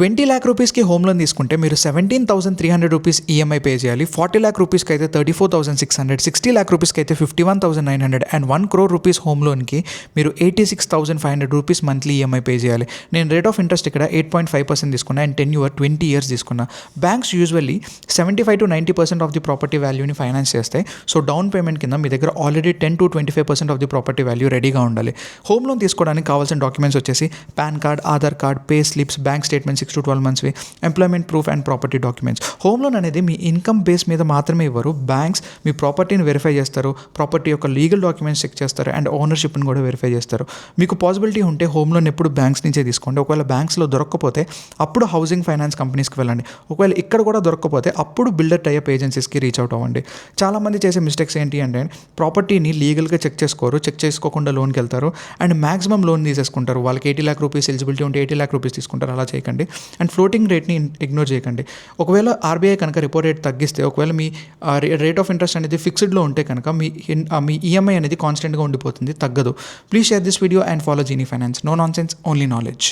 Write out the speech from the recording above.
20 lakh రూపీస్కి home loan తీసుకుంటే మీరు 17,300 రూపీస్ ఈఎంఐ పే చేయాలి. 40 lakh రూపీస్కి అయితే 34,600, 60 lakh రూపీస్కి అయితే 51,900 అండ్ 1 crore రూపీస్ హోమ్ లోన్కి మీరు 86,500 రూపీస్ మంత్లీ ఈఎంఐ పే చేయాలి. నేను రేట్ ఆఫ్ ఇంట్రెస్ట్ ఇక్కడ 8.5% తీసుకున్నా అండ్ టెన్యూర్ 20 years తీసుకున్నా. Banks usually 75 to 90% of the property వాల్యూని ఫైనాన్స్ చేస్తాయి. సో డౌన్ పేమెంట్ కింద మీ దగ్గర already 10 to 25% of the property value రెడీగా ఉండాలి. హోమ్ లోన్ తీసుకోవడానికి కావాల్సిన డాక్యుమెంట్స్ వచ్చేసి pan card, Aadhaar card, pay slips, bank statement 6 to 12 months, employment proof and property documents. Home loan అనేది మీ ఇన్కమ్ బేస్ మీద మాత్రమే ఇవ్వరు. బ్యాంక్స్ మీ ప్రాపర్టీని వెరిఫై చేస్తారు, ప్రాపర్టీ యొక్క లీగల్ డాక్యుమెంట్స్ చెక్ చేస్తారు అండ్ ఓనర్షిప్ని కూడా వెరిఫై చేస్తారు. మీకు పాసిబిలిటీ ఉంటే హోమ్ లోన్ ఎప్పుడు బ్యాంక్స్ నుంచే తీసుకోండి. ఒకవేళ బ్యాంక్స్లో దొరకకపోతే అప్పుడు హౌసింగ్ ఫైనాన్స్ కంపెనీస్కి వెళ్ళండి. ఒకవేళ ఇక్కడ కూడా దొరకకపోతే అప్పుడు బిల్డర్ టైప్ ఏజెన్సీస్కి రీచ్ అవుట్ అవ్వండి. చాలామంది చేసే మిస్టేక్స్ ఏంటి అంటే ప్రాపర్టీని లీగల్గా చెక్ చేసుకోరు, చెక్ చేసుకోకుండా లోన్కి వెళ్తారు అండ్ మ్యాక్సిమం లోన్ తీసేసుకుంటారు. వాళ్ళకి 80 lakh రూపీస్ ఎలిజిబిలిటీ ఉంటే 80 lakh రూపీస్ తీసుకుంటారు. అలా చేయకండి అండ్ ఫ్లోటింగ్ రేట్ని ఇగ్నోర్ చేయకండి. ఒకవేళ ఆర్బీఐ కనుక రిపో రేట్ తగ్గిస్తే, ఒకవేళ మీ రేట్ ఆఫ్ ఇంట్రెస్ట్ అనేది ఫిక్స్డ్లో ఉంటే కనుక మీ ఈఎంఐ అనేది కాన్స్టెంట్గా ఉండిపోతుంది, తగ్గదు. Please share this video and follow Genie finance. No nonsense, only knowledge.